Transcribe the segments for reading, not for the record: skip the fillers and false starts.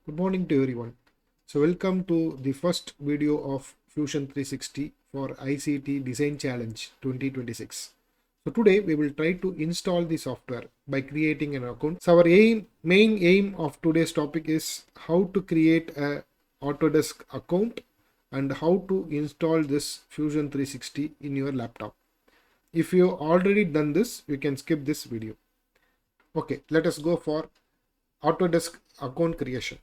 Good morning to everyone. So welcome to the first video of Fusion 360 for ICT Design Challenge 2026. So today we will try to install the software by creating an account. So our main aim of today's topic is how to create a Autodesk account and how to install this Fusion 360 in your laptop. If you already done this, you can skip this video. Okay, let us go for Autodesk account creation.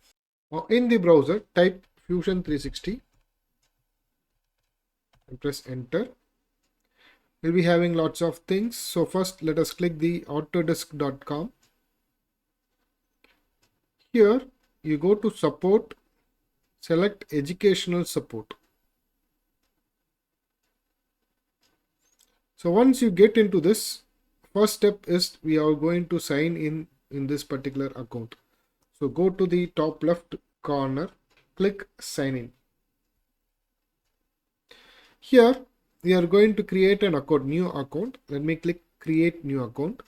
In the browser, type Fusion 360 and press enter. We'll be having lots of things. So first, let us click the autodesk.com. Here, you go to support, select educational support. So once you get into this, first step is we are going to sign in this particular account. So go to the top left corner, click sign in. Here we are going to create an account, new account. Let me click create new account.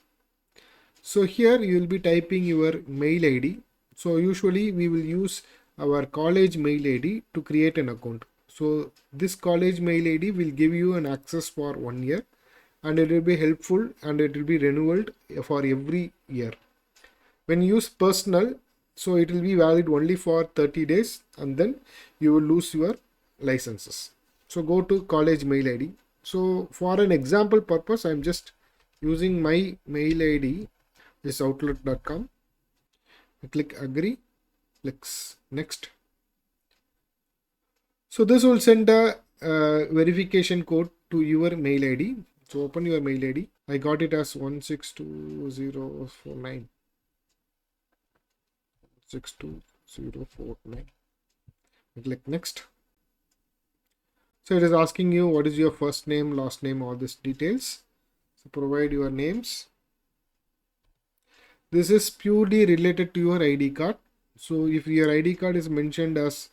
So here you will be typing your mail ID. So usually we will use our college mail ID to create an account. So this college mail ID will give you an access for 1 year and it will be helpful and it will be renewed for every year. When you use personal, so it will be valid only for 30 days and then you will lose your licenses. So go to college mail ID. So for an example purpose, I'm just using my mail ID, this outlook.com. Click agree, click next. So this will send a verification code to your mail ID. So open your mail ID. I got it as 1620049. 62049. Click next. So it is asking you what is your first name, last name, all these details. So provide your names. This is purely related to your ID card. So if your ID card is mentioned as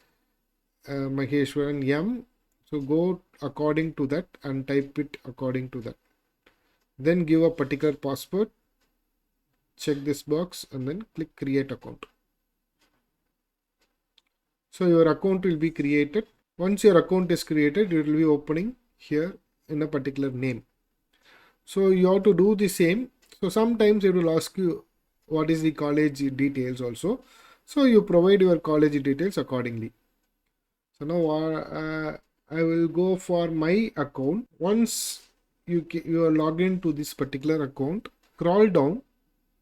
Maheshwaran M, so go according to that and type it according to that. Then give a particular password. Check this box and then click create account. So your account will be created. Once your account is created, it will be opening here in a particular name. So you have to do the same. So sometimes it will ask you what is the college details also. So you provide your college details accordingly. So now I will go for my account. Once you are logged into this particular account, scroll down.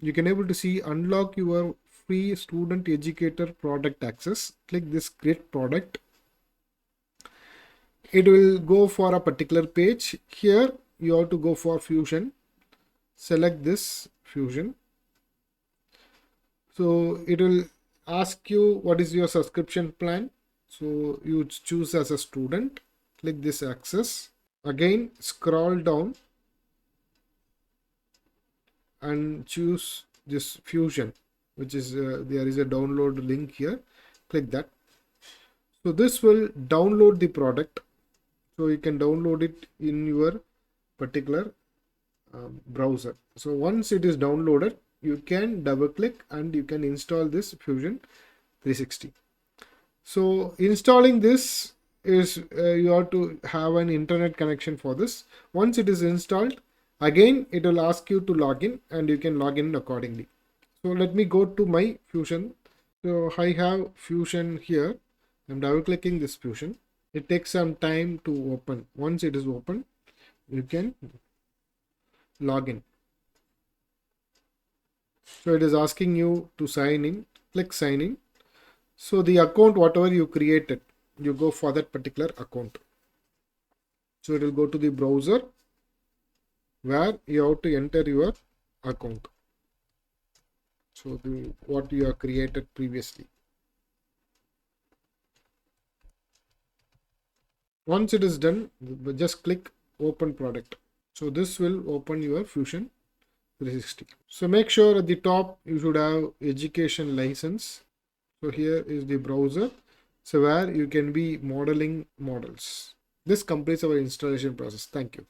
You can able to see unlock your free student educator product access. Click this create product. It will go for a particular page. Here you have to go for Fusion. Select this Fusion. So it will ask you what is your subscription plan. So you choose as a student. Click this access. Again scroll down and choose this Fusion, which is there is a download link here. Click that. So this will download the product. So you can download it in your particular browser. So once it is downloaded, you can double click and you can install this Fusion 360. So installing this is you have to have an internet connection for this. Once it is installed, again it will ask you to log in and you can log in accordingly. So let me go to my Fusion. So I have Fusion here. I'm double clicking this Fusion. It takes some time to open. Once it is open, you can log in. So it is asking you to sign in. Click sign in. So the account, whatever you created, you go for that particular account. So it will go to the browser where you have to enter your account. So what you have created previously. Once it is done, just click open product. So this will open your Fusion 360. So make sure at the top you should have education license. So here is the browser. So where you can be modeling models. This completes our installation process. Thank you.